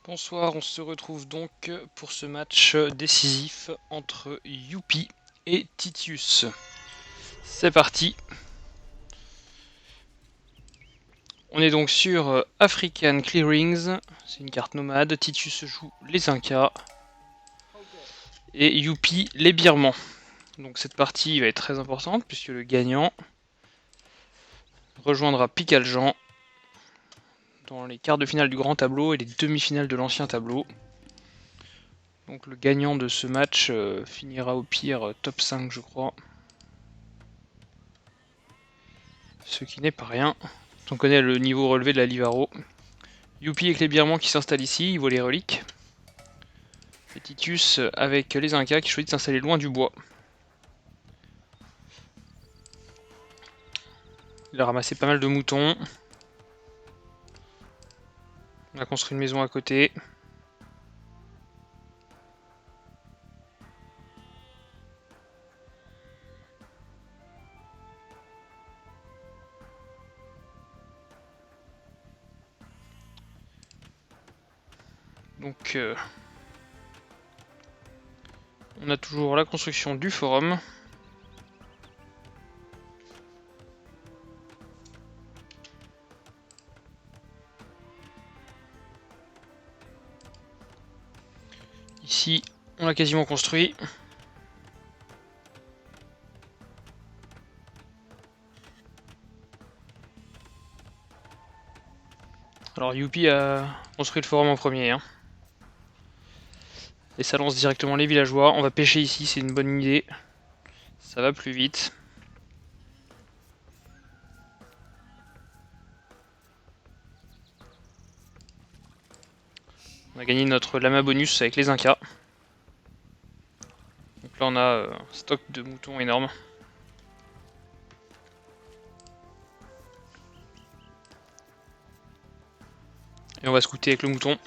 Bonsoir, on se retrouve donc pour ce match décisif entre Youpi et Titius. C'est parti. On est donc sur African Clearings, c'est une carte nomade. Titius joue les Incas et Youpi les Birmans. Donc cette partie va être très importante puisque le gagnant rejoindra Picaljan dans les quarts de finale du grand tableau et les demi-finales de l'ancien tableau. Donc le gagnant de ce match finira au pire top 5 je crois. Ce qui n'est pas rien. On connaît le niveau relevé de la Livaro. Youpi avec les Birmans qui s'installent ici, ils voient les reliques. Et Titus avec les Incas qui choisissent de s'installer loin du bois. Il a ramassé pas mal de moutons. On a construit une maison à côté. Donc on a toujours la construction du forum. Ici, on l'a quasiment construit. Alors Youpi a construit le forum en premier. Hein. Et ça lance directement les villageois. On va pêcher ici, c'est une bonne idée. Ça va plus vite. On a gagné notre lama bonus avec les Incas. Donc là on a un stock de moutons énorme. Et on va scouter avec le mouton.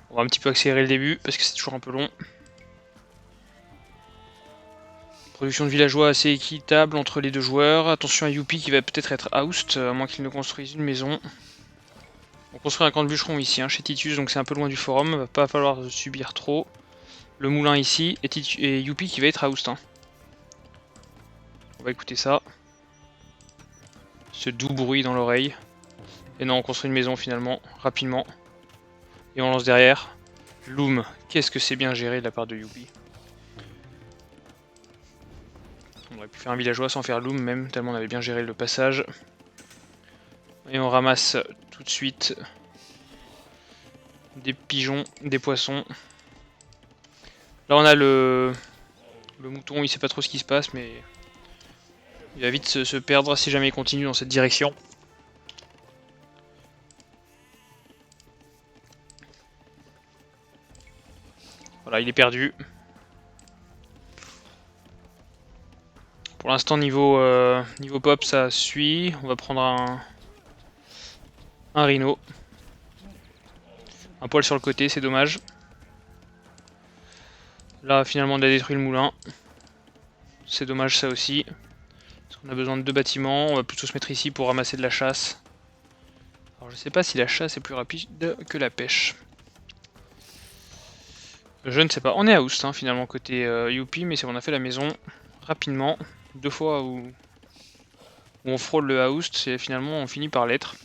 On va un petit peu accélérer le début parce que c'est toujours un peu long. Production de villageois assez équitable entre les deux joueurs. Attention à Youpi qui va peut-être être oust, à moins qu'il ne construise une maison. On construit un camp de bûcheron ici, chez Titus, donc c'est un peu loin du forum. Va pas falloir subir trop. Le moulin ici, et Youpi qui va être oust. On va écouter ça. Ce doux bruit dans l'oreille. Et non, on construit une maison finalement, rapidement. Et on lance derrière. Loom, qu'est-ce que c'est bien géré de la part de Youpi. On aurait pu faire un villageois sans faire loom même, tellement on avait bien géré le passage. Et on ramasse tout de suite des pigeons, des poissons. Là on a le mouton, il sait pas trop ce qui se passe, mais il va vite se perdre si jamais il continue dans cette direction. Voilà, il est perdu. Pour l'instant niveau pop ça suit. On va prendre un rhino. Un poil sur le côté, c'est dommage. Là finalement on a détruit le moulin. C'est dommage ça aussi. Parce qu'on a besoin de 2 bâtiments. On va plutôt se mettre ici pour ramasser de la chasse. Alors je sais pas si la chasse est plus rapide que la pêche. Je ne sais pas. On est à oust finalement côté Youpi, mais on a fait la maison rapidement. 2 fois où on frôle le Haoust, et finalement on finit par l'être.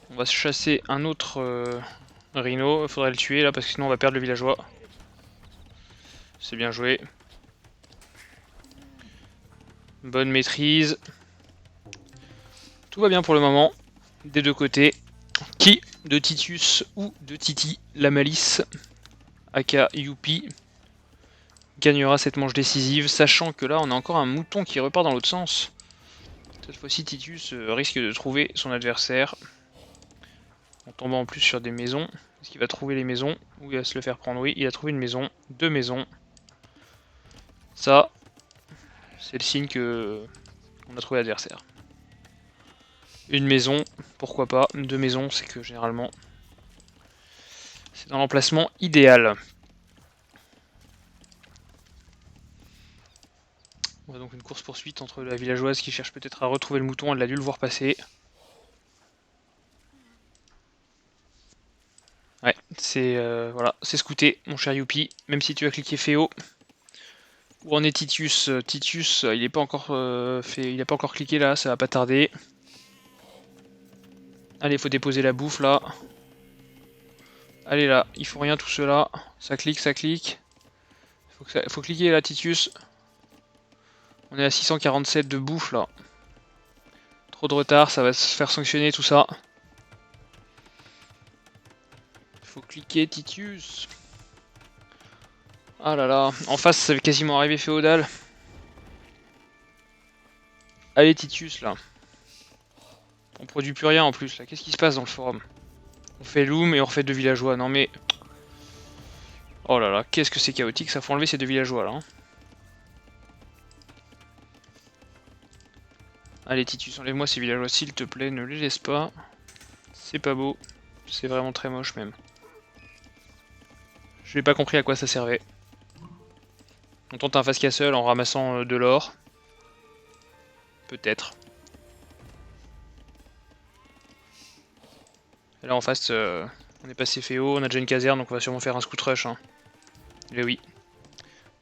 On va se chasser un autre rhino, il faudrait le tuer là parce que sinon on va perdre le villageois. C'est bien joué. Bonne maîtrise. Tout va bien pour le moment, des deux côtés. Qui de Titus ou de Titi, la malice, aka Youpi, gagnera cette manche décisive, sachant que là on a encore un mouton qui repart dans l'autre sens. Cette fois-ci Titus risque de trouver son adversaire. En tombant en plus sur des maisons. Est-ce qu'il va trouver les maisons ou il va se le faire prendre? Oui, il a trouvé une maison, 2 maisons. Ça, c'est le signe que on a trouvé l'adversaire. Une maison, pourquoi pas. 2 maisons, c'est que généralement, c'est dans l'emplacement idéal. On a donc une course-poursuite entre la villageoise qui cherche peut-être à retrouver le mouton, elle a dû le voir passer. c'est voilà, c'est scouté, mon cher Youpi. Même si tu as cliqué Féo. Où en est Titus? Titus, il est pas encore fait, il a pas encore cliqué là, ça va pas tarder. Allez, faut déposer la bouffe là. Allez là, il faut rien tout cela. Ça clique, ça clique. Faut cliquer là, Titus. On est à 647 de bouffe là. Trop de retard, ça va se faire sanctionner tout ça. Faut cliquer, Titus. Ah là là, en face, ça va quasiment arriver féodal. Allez, Titus là. On produit plus rien en plus là. Qu'est-ce qui se passe dans le forum? On fait loom et on refait 2 villageois. Non mais... Oh là là, qu'est-ce que c'est chaotique, ça faut enlever ces 2 villageois là. Hein. Allez Titus, enlève-moi ces villageois s'il te plaît, ne les laisse pas. C'est pas beau, c'est vraiment très moche même. Je n'ai pas compris à quoi ça servait. On tente un fast castle en ramassant de l'or. Peut-être. Et là en face, on est passé Féo, on a déjà une caserne, donc on va sûrement faire un scout rush. Hein. Et oui.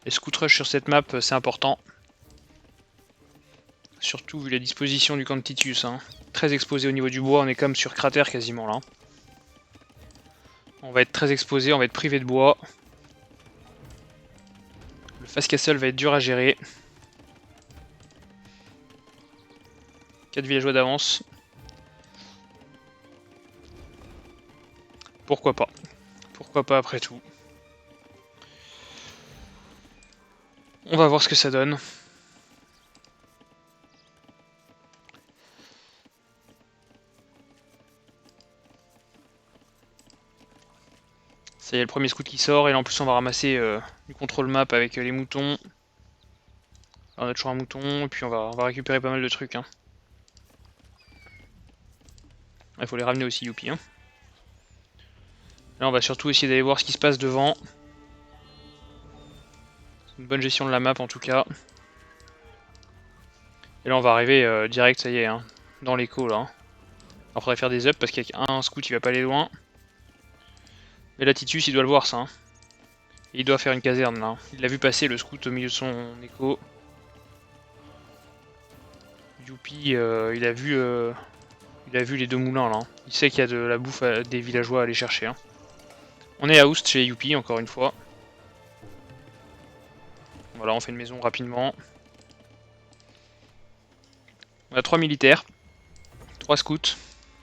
Les scout rush sur cette map, c'est important. Surtout vu la disposition du camp de Titus. Hein. Très exposé au niveau du bois, on est comme sur cratère quasiment là. On va être très exposé, on va être privé de bois. Le fast castle va être dur à gérer. 4 villageois d'avance. Pourquoi pas? Pourquoi pas après tout? On va voir ce que ça donne. Ça y est, le premier scout qui sort, et là en plus on va ramasser du contrôle map avec les moutons. Alors, on a toujours un mouton, et puis on va récupérer pas mal de trucs. Hein. Il faut les ramener aussi, youpi. Hein. Là on va surtout essayer d'aller voir ce qui se passe devant. Une bonne gestion de la map en tout cas. Et là on va arriver direct, ça y est, hein, dans l'écho là. Alors faudrait faire des ups parce qu'avec un scout il va pas aller loin. Mais là Titus il doit le voir ça. Hein. Et il doit faire une caserne là. Il l'a vu passer le scout au milieu de son écho. Youpi il a vu les 2 moulins là. Il sait qu'il y a de la bouffe des villageois à aller chercher. Hein. On est à Oust chez Youpi encore une fois. Voilà, on fait une maison rapidement. On a 3 militaires, 3 scouts.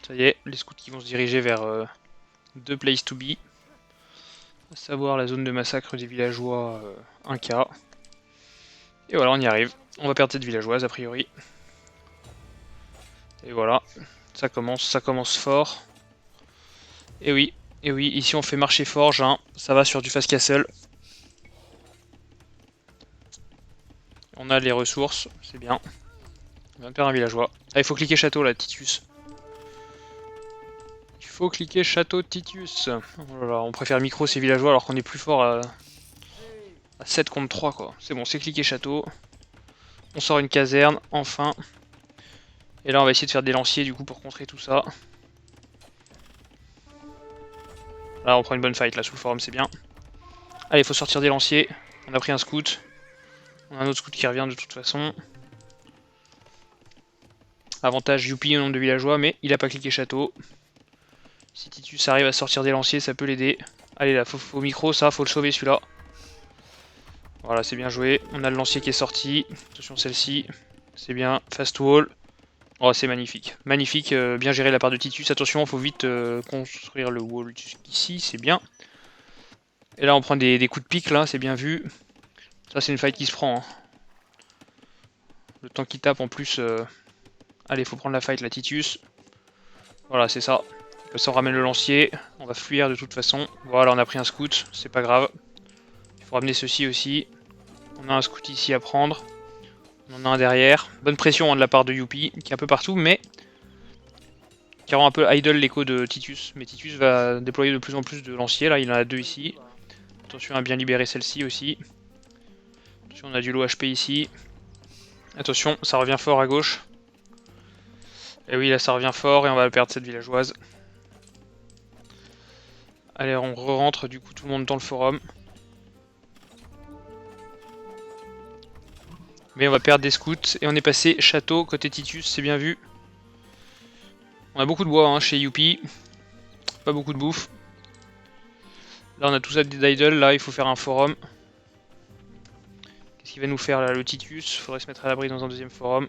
Ça y est, les scouts qui vont se diriger vers 2 places to be. À savoir la zone de massacre des villageois 1K. Et voilà, on y arrive. On va perdre cette villageoise a priori. Et voilà, ça commence fort. Et oui, ici on fait marcher forge, hein. Ça va sur du fast castle. On a les ressources, c'est bien. On vient de perdre un villageois. Ah, il faut cliquer château là, Titus. Il faut cliquer château Titus. Oh là là, on préfère micro ces villageois alors qu'on est plus fort à 7 contre 3 quoi. C'est bon, c'est cliquer château. On sort une caserne, enfin. Et là on va essayer de faire des lanciers du coup pour contrer tout ça. Là on prend une bonne fight là sous le forum, c'est bien. Allez, il faut sortir des lanciers. On a pris un scout. On a un autre scout qui revient de toute façon. Avantage Youpi au nombre de villageois, mais il a pas cliqué château. Si Titus arrive à sortir des lanciers, ça peut l'aider. Allez là, faut micro, ça, faut le sauver celui-là. Voilà, c'est bien joué. On a le lancier qui est sorti. Attention celle-ci. C'est bien. Fast wall. Oh, c'est magnifique. Magnifique, bien géré de la part de Titus. Attention, il faut vite construire le wall ici, c'est bien. Et là, on prend des coups de pique, là, c'est bien vu. Ça, c'est une fight qui se prend. Hein. Le temps qu'il tape, en plus... Allez, faut prendre la fight, la Titus. Voilà, c'est ça. Comme ça, on ramène le lancier. On va fuir de toute façon. Voilà, on a pris un scout, c'est pas grave. Il faut ramener ceci aussi. On a un scout ici à prendre. On en a un derrière. Bonne pression hein, de la part de Youpi, qui est un peu partout, mais qui rend un peu idle l'écho de Titus. Mais Titus va déployer de plus en plus de lanciers. Là, il en a 2 ici. Attention à bien libérer celle-ci aussi. Attention, on a du low HP ici. Attention, ça revient fort à gauche. Et oui, là, ça revient fort et on va perdre cette villageoise. Allez, on re-rentre du coup tout le monde dans le forum. Mais on va perdre des scouts. Et on est passé château côté Titus, c'est bien vu. On a beaucoup de bois hein, chez Youpi. Pas beaucoup de bouffe. Là on a tout ça d'idle, là il faut faire un forum. Qu'est-ce qu'il va nous faire là le Titus? Faudrait se mettre à l'abri dans un deuxième forum.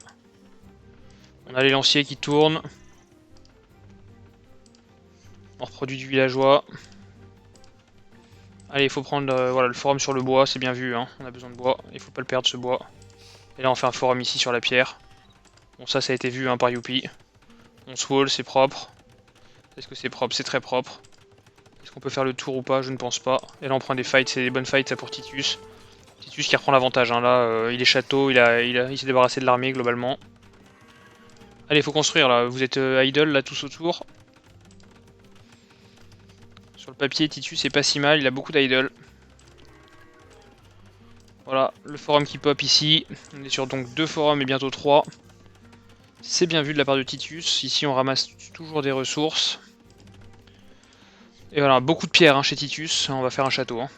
On a les lanciers qui tournent. On reproduit du villageois. Allez, il faut prendre voilà, le forum sur le bois, c'est bien vu, hein. On a besoin de bois, il faut pas le perdre ce bois. Et là on fait un forum ici sur la pierre. Bon ça a été vu hein, par Youpi. On se wall, c'est propre. Est-ce que c'est propre? C'est très propre. Est-ce qu'on peut faire le tour ou pas? Je ne pense pas. Et là on prend des fights, c'est des bonnes fights ça pour Titus. Titus qui reprend l'avantage, hein. Là il est château, il s'est débarrassé de l'armée globalement. Allez, il faut construire là, vous êtes idle là tous autour. Sur le papier, Titus est pas si mal, il a beaucoup d'idle. Voilà, le forum qui pop ici. On est sur donc 2 forums et bientôt 3. C'est bien vu de la part de Titus. Ici, on ramasse toujours des ressources. Et voilà, beaucoup de pierres hein, chez Titus. On va faire un château. Hein.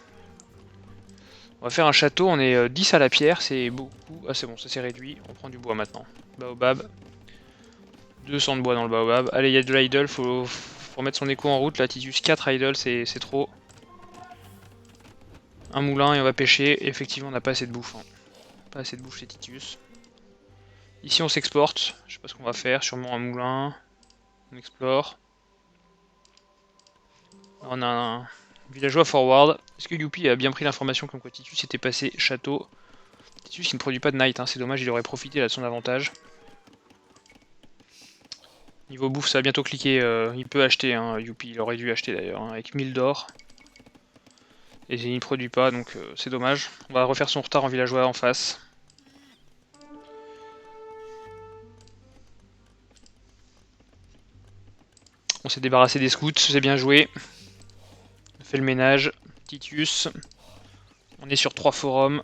On va faire un château, on est 10 à la pierre, c'est beaucoup. Ah c'est bon, ça s'est réduit. On prend du bois maintenant. Baobab. 200 de bois dans le baobab. Allez, il y a de l'idle, faut remettre son écho en route. Là, Titus 4 idle, c'est trop. Un moulin et on va pêcher. Et effectivement, on n'a pas assez de bouffe. Hein. Pas assez de bouffe chez Titus. Ici, on s'exporte. Je sais pas ce qu'on va faire. Sûrement un moulin. On explore. On a un villageois forward. Est-ce que Youpi a bien pris l'information comme quoi Titus était passé château? Titus il ne produit pas de night, hein. C'est dommage, il aurait profité là de son avantage. Niveau bouffe, ça va bientôt cliquer. Il peut acheter, hein, Youpi. Il aurait dû acheter d'ailleurs, hein, avec 1000 d'or. Et il ne produit pas, donc c'est dommage. On va refaire son retard en villageois en face. On s'est débarrassé des scouts, c'est bien joué. On fait le ménage. Titus. On est sur 3 forums.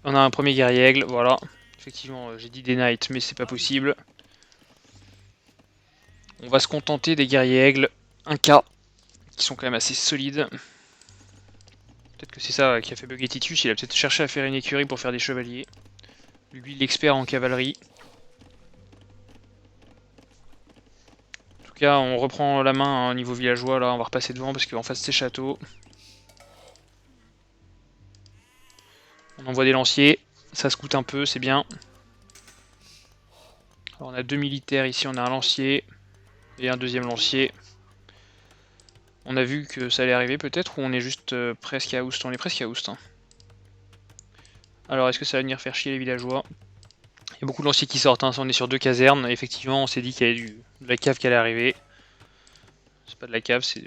On a un premier guerrier aigle, voilà. Effectivement, j'ai dit des knights, mais c'est pas possible. On va se contenter des guerriers aigles 1K, qui sont quand même assez solides. Peut-être que c'est ça qui a fait bugger Titus, il a peut-être cherché à faire une écurie pour faire des chevaliers. Lui, l'expert en cavalerie. En tout cas, on reprend la main au niveau villageois, là, on va repasser devant parce qu'en face c'est château. On envoie des lanciers, ça se coûte un peu, c'est bien. Alors, on a 2 militaires ici, on a un lancier et un deuxième lancier. On a vu que ça allait arriver peut-être, ou on est juste presque à Oust? On est presque à Oust. Hein. Alors est-ce que ça va venir faire chier les villageois? Il y a beaucoup de lanciers qui sortent, hein. On est sur 2 casernes, effectivement on s'est dit qu'il y avait de la cave qui allait arriver. C'est pas de la cave, c'est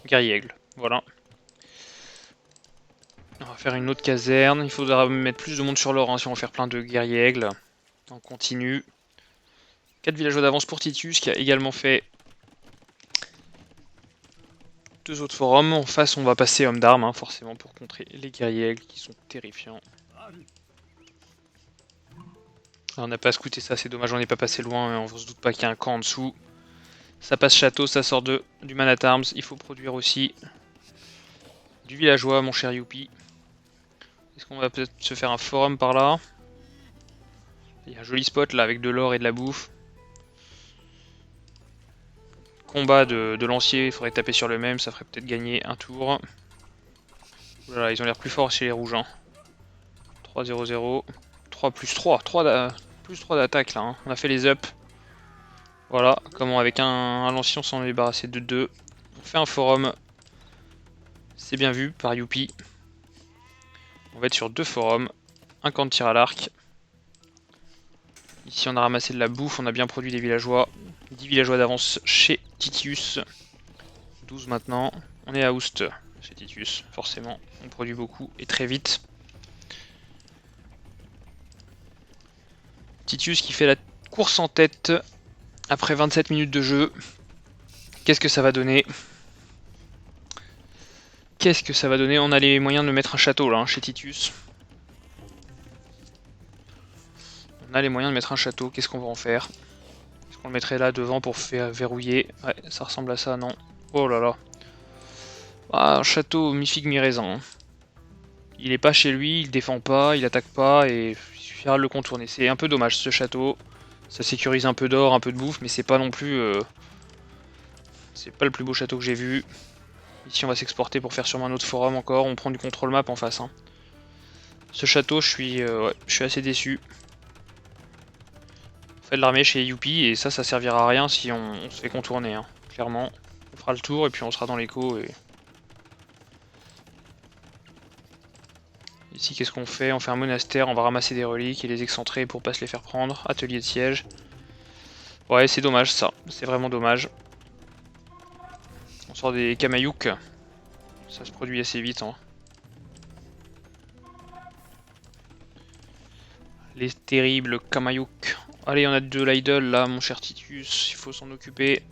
guerrier aigle, voilà. On va faire une autre caserne, il faudra mettre plus de monde sur l'or hein, si on veut faire plein de guerriers aigles. On continue. 4 villageois d'avance pour Titus qui a également fait 2 autres forums. En face on va passer homme d'armes hein, forcément pour contrer les guerriers aigles qui sont terrifiants. On n'a pas scouté ça, c'est dommage, on n'est pas passé loin, mais on se doute pas qu'il y a un camp en dessous. Ça passe château, ça sort du man at arms, il faut produire aussi du villageois, mon cher Youpi. Est-ce qu'on va peut-être se faire un forum par là? Il y a un joli spot là avec de l'or et de la bouffe. Combat de lancier, il faudrait taper sur le même, ça ferait peut-être gagner un tour. Voilà, ils ont l'air plus forts chez les rouges. Hein. 3-0-0. 3 plus 3. Plus 3 d'attaque là. Hein. On a fait les up. Voilà, comment avec un lancier on s'en est débarrassé de 2. On fait un forum. C'est bien vu par Youpi. On va être sur 2 forums. Un camp de tir à l'arc. Ici on a ramassé de la bouffe, on a bien produit des villageois. 10 villageois d'avance chez Titus. 12 maintenant. On est à Oust chez Titus, forcément. On produit beaucoup et très vite. Titus qui fait la course en tête après 27 minutes de jeu. Qu'est-ce que ça va donner? Qu'est-ce que ça va donner? On a les moyens de mettre un château là, hein, chez Titus. On a les moyens de mettre un château, qu'est-ce qu'on va en faire? Est-ce qu'on le mettrait là devant pour faire verrouiller? Ouais, ça ressemble à ça, non? Oh là là. Ah, un château mi-figue mi-raisin. Hein. Il est pas chez lui, il défend pas, il attaque pas et il suffira de le contourner. C'est un peu dommage ce château. Ça sécurise un peu d'or, un peu de bouffe, mais c'est pas non plus... c'est pas le plus beau château que j'ai vu. Ici on va s'exporter pour faire sûrement un autre forum encore. On prend du contrôle map en face. Hein. Ce château, ouais, je suis assez déçu. On fait de l'armée chez Youpi et ça servira à rien si on se fait contourner. Hein. Clairement, on fera le tour et puis on sera dans l'écho et... Ici, qu'est-ce qu'on fait? On fait un monastère, on va ramasser des reliques et les excentrer pour pas se les faire prendre. Atelier de siège. Ouais, c'est dommage ça. C'est vraiment dommage. On sort des Kamayouk. Ça se produit assez vite. Hein. Les terribles Kamayouk. Allez, on a de l'idle là, mon cher Titus. Il faut s'en occuper.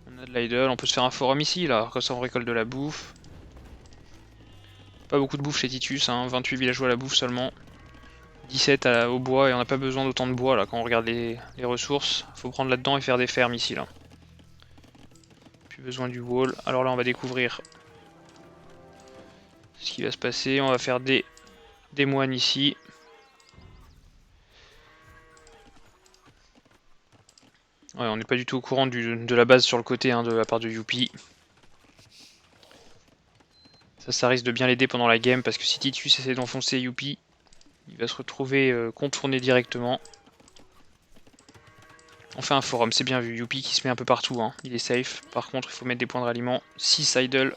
On a de l'idle. On peut se faire un forum ici, là. Comme ça, on récolte de la bouffe. Pas beaucoup de bouffe chez Titus. Hein. 28 villageois à la bouffe seulement. 17 au bois et on n'a pas besoin d'autant de bois là quand on regarde les ressources. Faut prendre là-dedans et faire des fermes ici là. Plus besoin du wall. Alors là on va découvrir ce qui va se passer. On va faire des moines ici. Ouais, on n'est pas du tout au courant de la base sur le côté hein, de la part de Youpi. Ça risque de bien l'aider pendant la game parce que si Titus essaie d'enfoncer Youpi, il va se retrouver contourné directement. On fait un forum, c'est bien vu. Youpi qui se met un peu partout, hein. Il est safe. Par contre, il faut mettre des points de ralliement. 6 idle.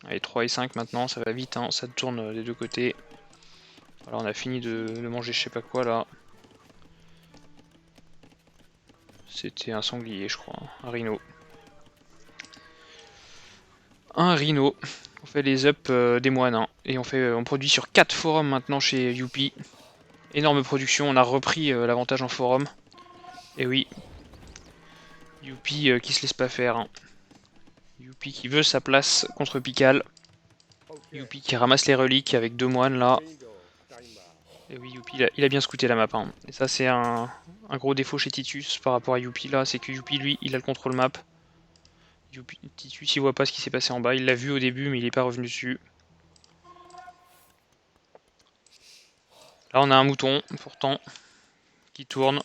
Allez, 3 et 5 maintenant, ça va vite, hein. Ça tourne des deux côtés. Alors on a fini de manger je sais pas quoi là. C'était un sanglier je crois, un rhino. Un rhino. On fait les up des moines hein. Et on produit sur 4 forums maintenant chez Youpi. Énorme production, on a repris l'avantage en forum. Et oui, Youpi qui se laisse pas faire. Hein. Youpi qui veut sa place contre Pikal. Youpi qui ramasse les reliques avec 2 moines là. Et oui, Youpi il a bien scouté la map. Hein. Et ça c'est un gros défaut chez Titus par rapport à Youpi là, c'est que Youpi lui il a le contrôle map. Titus il voit pas ce qui s'est passé en bas, il l'a vu au début mais il est pas revenu dessus. Là on a un mouton pourtant qui tourne.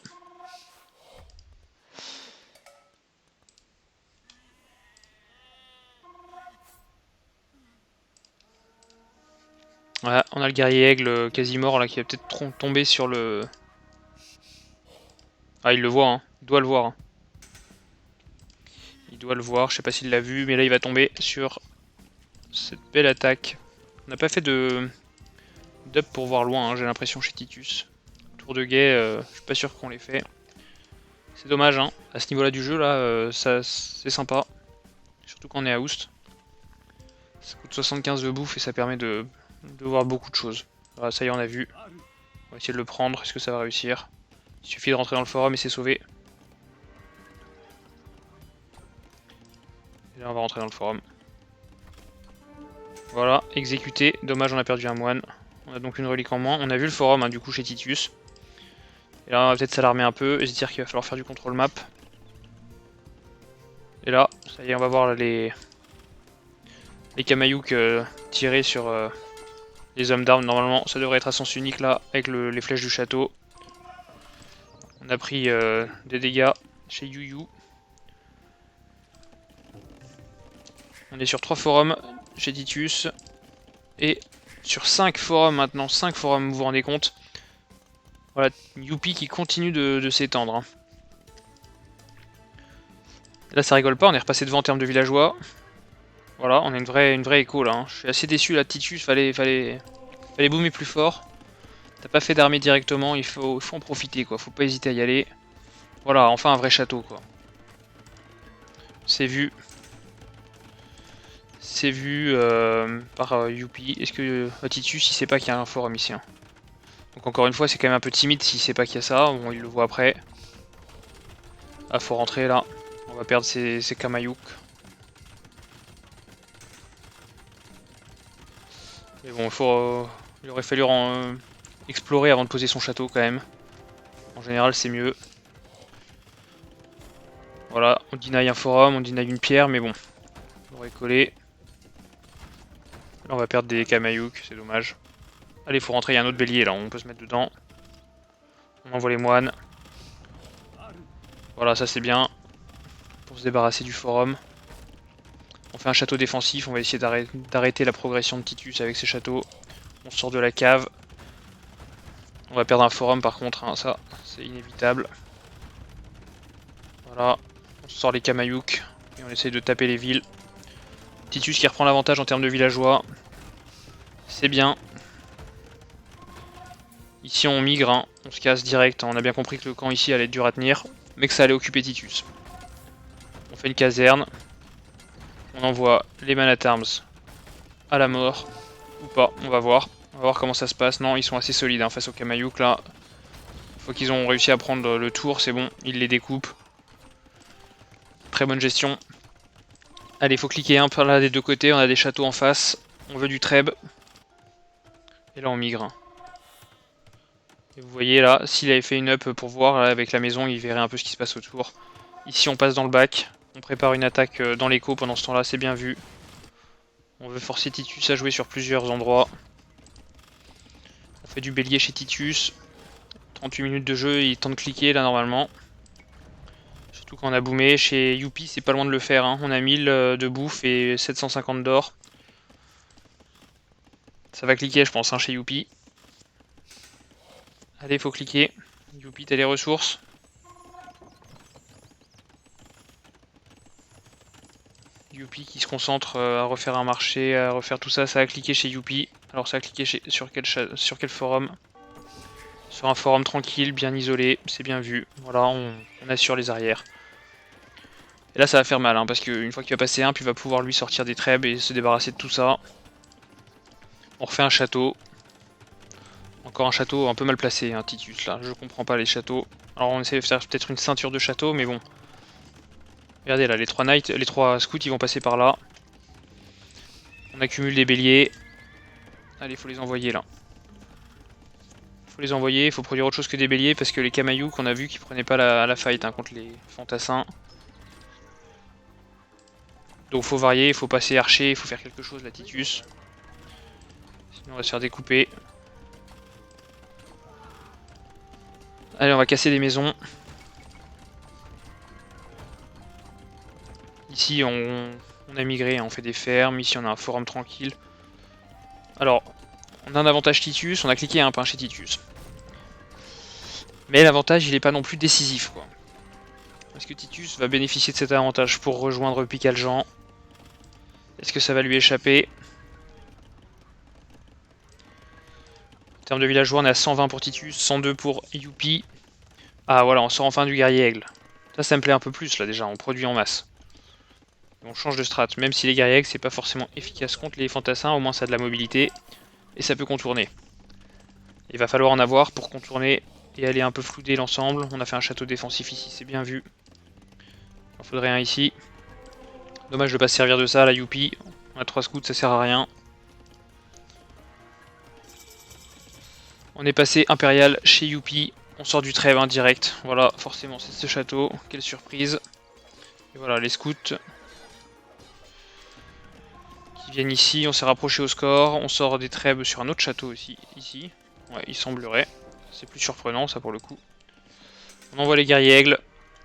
Voilà, on a le guerrier aigle quasi mort là qui va peut-être tomber sur le... Ah il le voit, hein. Il doit le voir. Hein. Il doit le voir, je sais pas s'il l'a vu, mais là il va tomber sur cette belle attaque. On n'a pas fait de d'up pour voir loin, hein, j'ai l'impression chez Titus. Tour de guet, je suis pas sûr qu'on l'ait fait. C'est dommage, hein. À ce niveau-là du jeu, là, c'est sympa. Surtout quand on est à Oust. Ça coûte 75 de bouffe et ça permet de voir beaucoup de choses. Voilà, ça y est, on a vu. On va essayer de le prendre, est-ce que ça va réussir? Il suffit de rentrer dans le forum et c'est sauvé. Et là, on va rentrer dans le forum. Voilà, exécuté. Dommage, on a perdu un moine. On a donc une relique en moins. On a vu le forum, hein, du coup, chez Titus. Et là, on va peut-être s'alarmer un peu et se dire qu'il va falloir faire du contrôle map. Et là, ça y est, on va voir les Kamayouk tirer sur les hommes d'armes. Normalement, ça devrait être à sens unique là, avec les flèches du château. On a pris des dégâts chez Yu. On est sur 3 forums chez Titus. Et sur 5 forums maintenant. 5 forums, vous vous rendez compte? Voilà, Youpi qui continue de s'étendre. Hein. Là, ça rigole pas, on est repassé devant en termes de villageois. Voilà, on a une vraie écho là. Hein. Je suis assez déçu là, Titus, fallait boomer plus fort. T'as pas fait d'armée directement, il faut en profiter quoi, faut pas hésiter à y aller. Voilà, enfin un vrai château quoi. C'est vu. C'est vu par Youpi. Est-ce que Titus il sait pas qu'il y a un forum ici hein. Donc encore une fois c'est quand même un peu timide s'il sait pas qu'il y a ça, bon il le voit après. Ah faut rentrer là, on va perdre ses Kamayouk. Mais bon il aurait fallu explorer avant de poser son château quand même. En général c'est mieux. Voilà, on deny un forum, on deny une pierre, mais bon, on aurait collé. Là on va perdre des Kamayouk, c'est dommage. Allez, faut rentrer, il y a un autre bélier là, on peut se mettre dedans. On envoie les moines. Voilà, ça c'est bien. Pour se débarrasser du forum. On fait un château défensif, on va essayer d'arrêter la progression de Titus avec ces châteaux. On sort de la cave. On va perdre un forum par contre, hein, ça c'est inévitable. Voilà, on sort les Kamayouk et on essaye de taper les villes. Titus qui reprend l'avantage en termes de villageois. C'est bien. Ici on migre, hein, on se casse direct. On a bien compris que le camp ici allait être dur à tenir, mais que ça allait occuper Titus. On fait une caserne. On envoie les man at arms à la mort. Ou pas, on va voir. On va voir comment ça se passe. Non, ils sont assez solides hein, face aux Kamayouk là. Faut qu'ils ont réussi à prendre le tour, c'est bon, ils les découpent. Très bonne gestion. Allez, faut cliquer un par là des deux côtés, on a des châteaux en face. On veut du treb. Et là on migre. Et vous voyez là, s'il avait fait une up pour voir là, avec la maison, il verrait un peu ce qui se passe autour. Ici on passe dans le bac. On prépare une attaque dans l'écho pendant ce temps-là, c'est bien vu. On veut forcer Titus à jouer sur plusieurs endroits. On fait du bélier chez Titus. 38 minutes de jeu, il tente de cliquer là normalement. Surtout quand on a boomé. Chez Youpi, c'est pas loin de le faire. Hein. On a 1000 de bouffe et 750 d'or. Ça va cliquer, je pense, hein, chez Youpi. Allez, faut cliquer. Youpi, t'as les ressources. Youpi qui se concentre à refaire un marché, à refaire tout ça. Ça a cliqué chez Youpi. Alors, ça a cliqué sur quel forum? Sur un forum tranquille, bien isolé. C'est bien vu. Voilà, on assure les arrières. Et là ça va faire mal, hein, parce qu'une fois qu'il va passer un, puis il va pouvoir lui sortir des trèbes et se débarrasser de tout ça. On refait un château. Encore un château un peu mal placé, hein, Titus, là. Je comprends pas les châteaux. Alors on essaie de faire peut-être une ceinture de château, mais bon. Regardez là, les 3 knights, les 3 scouts, ils vont passer par là. On accumule des béliers. Allez, faut les envoyer là. Faut les envoyer, il faut produire autre chose que des béliers, parce que les Kamayouk, qu'on a vu qu'ils prenaient pas la fight hein, contre les fantassins. Donc faut varier, il faut passer archer, il faut faire quelque chose là, Titus. Sinon on va se faire découper. Allez, on va casser des maisons. Ici on a migré, hein, on fait des fermes, ici on a un forum tranquille. Alors, on a un avantage Titus, on a cliqué un pain chez Titus. Mais l'avantage il est pas non plus décisif quoi. Est-ce que Titus va bénéficier de cet avantage pour rejoindre Picaljean? Est-ce que ça va lui échapper? En termes de villageois, on est à 120 pour Titus, 102 pour Youpi. Ah voilà, on sort enfin du guerrier aigle. Ça me plaît un peu plus là déjà, on produit en masse. On change de strat, même si les guerriers aigles c'est pas forcément efficace contre les fantassins, au moins ça a de la mobilité. Et ça peut contourner. Il va falloir en avoir pour contourner et aller un peu flouder l'ensemble. On a fait un château défensif ici, c'est bien vu. Il en faudrait un ici. Dommage de pas se servir de ça, la Youpi. On a 3 scouts, ça sert à rien. On est passé impérial chez Youpi. On sort du trêve direct. Voilà, forcément, c'est ce château. Quelle surprise. Et voilà, les scouts qui viennent ici. On s'est rapproché au score. On sort des trêves sur un autre château aussi, ici. Ouais, il semblerait. C'est plus surprenant, ça, pour le coup. On envoie les guerriers aigles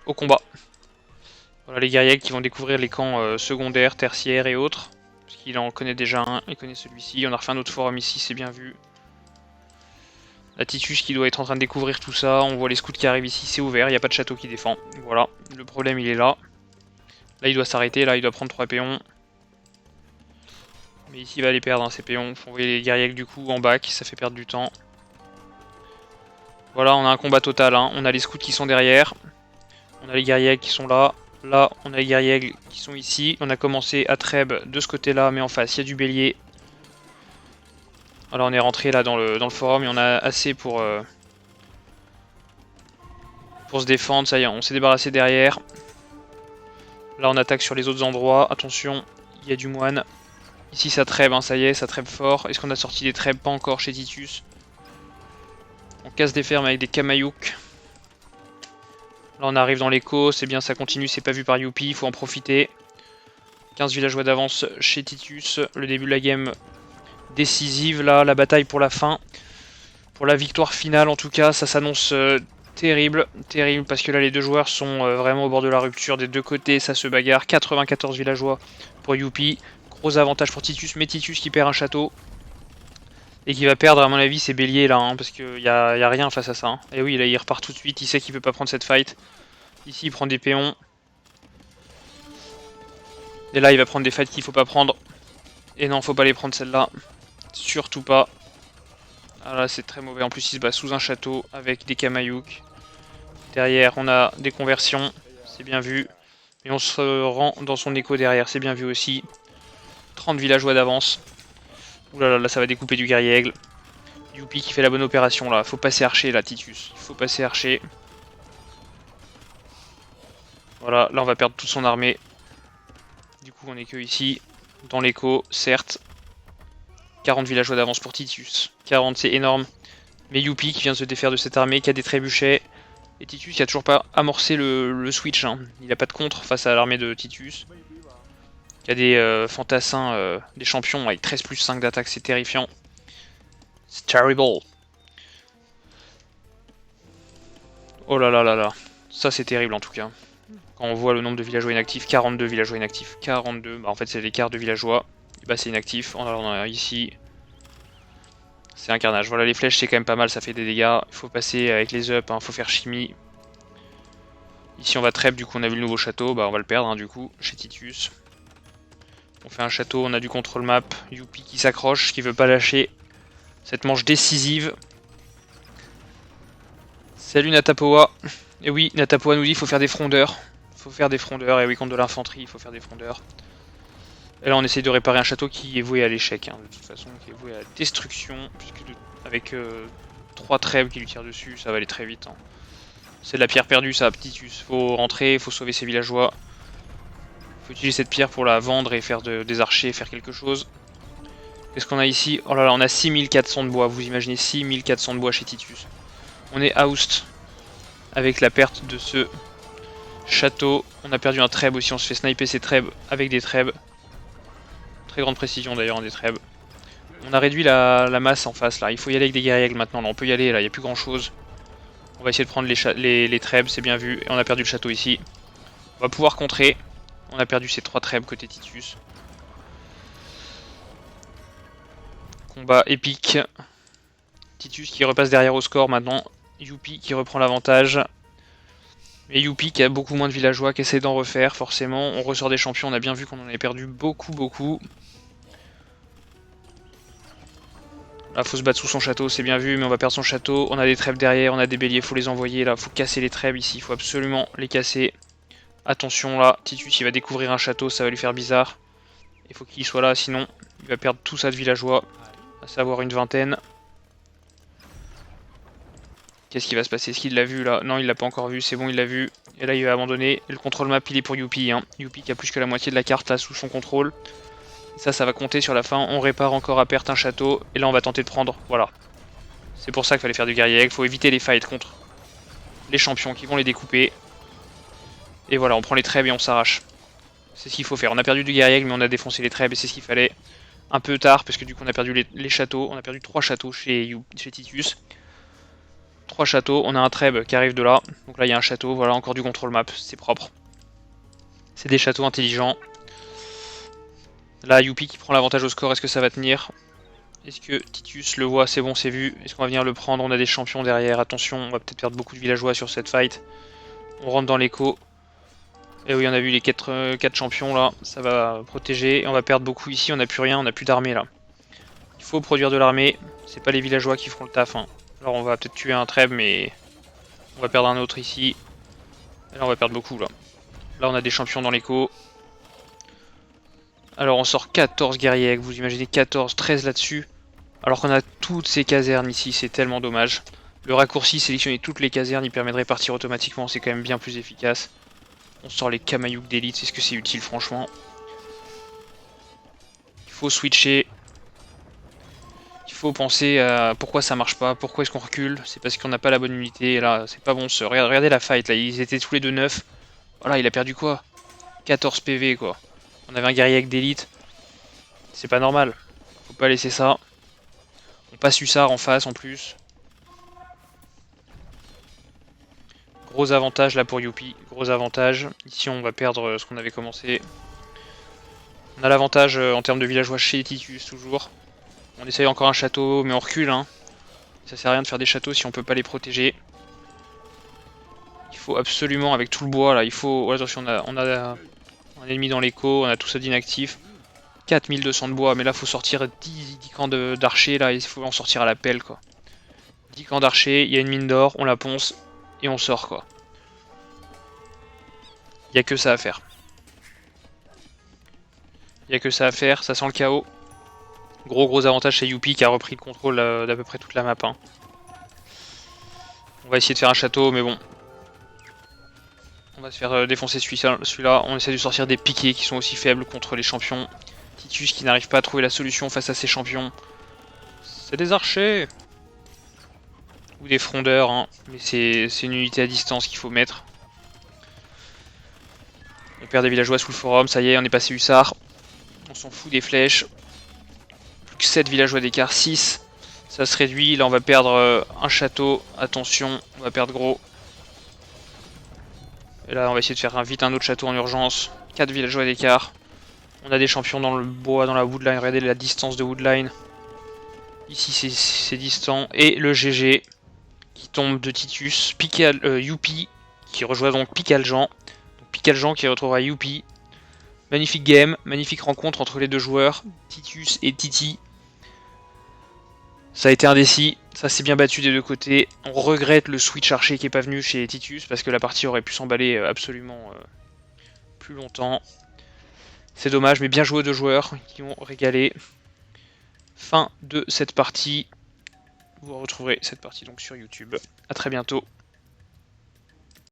au combat. Voilà, les guerriers aigles qui vont découvrir les camps secondaires, tertiaires et autres. Parce qu'il en connaît déjà un. Il connaît celui-ci. On a refait un autre forum ici, c'est bien vu. La Titus qui doit être en train de découvrir tout ça, on voit les scouts qui arrivent ici, c'est ouvert, il n'y a pas de château qui défend. Voilà, le problème il est là. Là il doit s'arrêter, là il doit prendre 3 péons. Mais ici il va les perdre, hein, ces péons. Faut envoyer les guerriers du coup en bac, ça fait perdre du temps. Voilà, on a un combat total, hein. On a les scouts qui sont derrière. On a les guerriers qui sont là. Là, on a les guerriers qui sont ici. On a commencé à Treb de ce côté-là, mais en face il y a du bélier. Voilà, on est rentré là dans le forum et on a assez pour se défendre. Ça y est, on s'est débarrassé derrière. Là, on attaque sur les autres endroits. Attention, il y a du moine. Ici, ça trêve, hein, ça y est, ça trêve fort. Est-ce qu'on a sorti des trêves? Pas encore chez Titus. On casse des fermes avec des Kamayouk. Là on arrive dans l'écho, c'est bien, ça continue, c'est pas vu par Youpi, il faut en profiter. 15 villageois d'avance chez Titus, le début de la game décisive, là, la bataille pour la fin. Pour la victoire finale en tout cas, ça s'annonce terrible, terrible, parce que là les deux joueurs sont vraiment au bord de la rupture des deux côtés, ça se bagarre. 94 villageois pour Youpi, gros avantage pour Titus, mais Titus qui perd un château. Et qui va perdre à mon avis ses béliers là, hein, parce qu'il y a rien face à ça. Hein. Et oui, là il repart tout de suite, il sait qu'il peut pas prendre cette fight. Ici il prend des péons. Et là il va prendre des fights qu'il faut pas prendre. Et non, faut pas les prendre celles-là. Surtout pas. Ah là c'est très mauvais, en plus il se bat sous un château avec des Kamayouk. Derrière on a des conversions, c'est bien vu. Et on se rend dans son écho derrière, c'est bien vu aussi. 30 villageois d'avance. Oulala, là ça va découper du guerrier aigle. Youpi qui fait la bonne opération là, faut passer archer là Titus, il faut passer archer. Voilà, là on va perdre toute son armée. Du coup on est que ici, dans l'écho, certes. 40 villageois d'avance pour Titus, 40 c'est énorme. Mais Youpi qui vient de se défaire de cette armée, qui a des trébuchets. Et Titus qui a toujours pas amorcé le switch, hein. Il a pas de contre face à l'armée de Titus. Qui a des fantassins, des champions avec 13+5 d'attaque, c'est terrifiant. C'est terrible. Oh là là là là, ça c'est terrible en tout cas. Quand on voit le nombre de villageois inactifs, 42 villageois inactifs, 42, bah en fait c'est l'écart de villageois, et bah c'est inactif. On en a ici, c'est un carnage. Voilà, les flèches c'est quand même pas mal, ça fait des dégâts. Il faut passer avec les up, hein, faut faire chimie. Ici on va trap, du coup on a vu le nouveau château, bah on va le perdre hein, du coup, chez Titus. On fait un château, on a du contrôle map, Youpi qui s'accroche, qui veut pas lâcher cette manche décisive. Salut Natapoa. Et oui, Natapoa nous dit qu'il faut faire des frondeurs. Faut faire des frondeurs, et oui, contre de l'infanterie, il faut faire des frondeurs. Et là, on essaye de réparer un château qui est voué à l'échec, hein, de toute façon, qui est voué à la destruction, puisque avec 3 trèves qui lui tirent dessus, ça va aller très vite. Hein. C'est de la pierre perdue, ça, Titus. Faut rentrer, faut sauver ses villageois. Faut utiliser cette pierre pour la vendre et faire des archers, faire quelque chose. Qu'est-ce qu'on a ici? Oh là là, on a 6400 de bois, vous imaginez 6400 de bois chez Titus. On est oust avec la perte de ce château. On a perdu un trèbe aussi, on se fait sniper ces trèbes avec des trèbes. Très grande précision d'ailleurs, des trèbes. On a réduit la masse en face là, il faut y aller avec des guerriers maintenant, là on peut y aller, là il n'y a plus grand chose. On va essayer de prendre les trèbes, c'est bien vu, et on a perdu le château ici. On va pouvoir contrer, on a perdu ces 3 trèbes côté Titus. Combat épique. Titus qui repasse derrière au score maintenant. Youpi qui reprend l'avantage. Et Youpi qui a beaucoup moins de villageois, qui essaie d'en refaire forcément. On ressort des champions, on a bien vu qu'on en avait perdu beaucoup. Là faut se battre sous son château, c'est bien vu, mais on va perdre son château. On a des trèbes derrière, on a des béliers, faut les envoyer là. Faut casser les trèbes ici, il faut absolument les casser. Attention là, Titus il va découvrir un château, ça va lui faire bizarre. Il faut qu'il soit là, sinon il va perdre tout ça de villageois. À savoir une vingtaine. Qu'est-ce qui va se passer? Est-ce qu'il l'a vu là? Non, il l'a pas encore vu, c'est bon, il l'a vu. Et là, il va abandonner. Et le contrôle map, il est pour Youpi. Hein. Youpi qui a plus que la moitié de la carte là sous son contrôle. Et ça va compter sur la fin. On répare encore à perte un château. Et là, on va tenter de prendre. Voilà. C'est pour ça qu'il fallait faire du guerrier. Il faut éviter les fights contre les champions qui vont les découper. Et voilà, on prend les trèbes et on s'arrache. C'est ce qu'il faut faire. On a perdu du guerrier, mais on a défoncé les trèbes et c'est ce qu'il fallait. Un peu tard, parce que du coup, on a perdu les châteaux. On a perdu 3 châteaux chez Titus. 3 châteaux, on a un trèbe qui arrive de là. Donc là il y a un château, voilà encore du contrôle map, c'est propre. C'est des châteaux intelligents. Là Youpi qui prend l'avantage au score, est-ce que ça va tenir? Est-ce que Titus le voit? C'est bon, c'est vu. Est-ce qu'on va venir le prendre? On a des champions derrière, attention, on va peut-être perdre beaucoup de villageois sur cette fight. On rentre dans l'écho. Et oui on a vu les 4 champions là, ça va protéger. Et on va perdre beaucoup ici, on n'a plus rien, on n'a plus d'armée là. Il faut produire de l'armée, c'est pas les villageois qui feront le taf. Hein. Alors on va peut-être tuer un trèbe, mais on va perdre un autre ici. Et là on va perdre beaucoup là. Là on a des champions dans l'écho. Alors on sort 14 guerriers, vous imaginez 14, 13 là-dessus. Alors qu'on a toutes ces casernes ici, c'est tellement dommage. Le raccourci sélectionner toutes les casernes, il permettrait de partir automatiquement, c'est quand même bien plus efficace. On sort les Kamayouk d'élite, est-ce que c'est utile franchement? Il faut switcher. faut penser à pourquoi ça marche pas, pourquoi est-ce qu'on recule, c'est parce qu'on n'a pas la bonne unité, et là c'est pas bon. Regardez la fight, là ils étaient tous les deux 9. Voilà, il a perdu quoi? 14 PV quoi. On avait un guerrier avec d'élite. C'est pas normal. Faut pas laisser ça. On passe Hussard en face en plus. Gros avantage là pour Youpi. Gros avantage. Ici on va perdre ce qu'on avait commencé. On a l'avantage en termes de villageois chez Titus toujours. On essaye encore un château mais on recule hein. Ça sert à rien de faire des châteaux si on peut pas les protéger. Il faut absolument avec tout le bois là. Il faut... Oh, attention on a un ennemi dans l'écho. On a tout ça d'inactif. 4200 de bois, mais là faut sortir 10 camps d'archers, là il faut en sortir à la pelle quoi. 10 camps d'archers, il y a une mine d'or, on la ponce et on sort quoi. Il n'y a que ça à faire. Il n'y a que ça à faire, ça sent le chaos. Gros avantage chez Youpi qui a repris le contrôle d'à peu près toute la map. Hein. On va essayer de faire un château, mais bon. On va se faire défoncer celui-là. On essaie de sortir des piquets qui sont aussi faibles contre les champions. Titus qui n'arrive pas à trouver la solution face à ses champions. C'est des archers ou des frondeurs, hein. Mais c'est une unité à distance qu'il faut mettre. On perd des villageois sous le forum, ça y est, on est passé hussard. On s'en fout des flèches. Plus que 7 villageois d'écart, 6. Ça se réduit, là on va perdre un château. Attention, on va perdre gros. Et là on va essayer de faire vite un autre château en urgence. 4 villageois d'écart. On a des champions dans le bois, dans la woodline. Regardez la distance de woodline. Ici c'est distant. Et le GG qui tombe de Titus. Youpi qui rejoint donc Picaljean. Picaljean qui retrouvera Youpi. Magnifique game, magnifique rencontre entre les deux joueurs, Titus et Titi. Ça a été indécis, ça s'est bien battu des deux côtés. On regrette le switch archer qui n'est pas venu chez Titus parce que la partie aurait pu s'emballer absolument plus longtemps. C'est dommage, mais bien joué aux deux joueurs qui ont régalé. Fin de cette partie. Vous retrouverez cette partie donc sur YouTube. A très bientôt.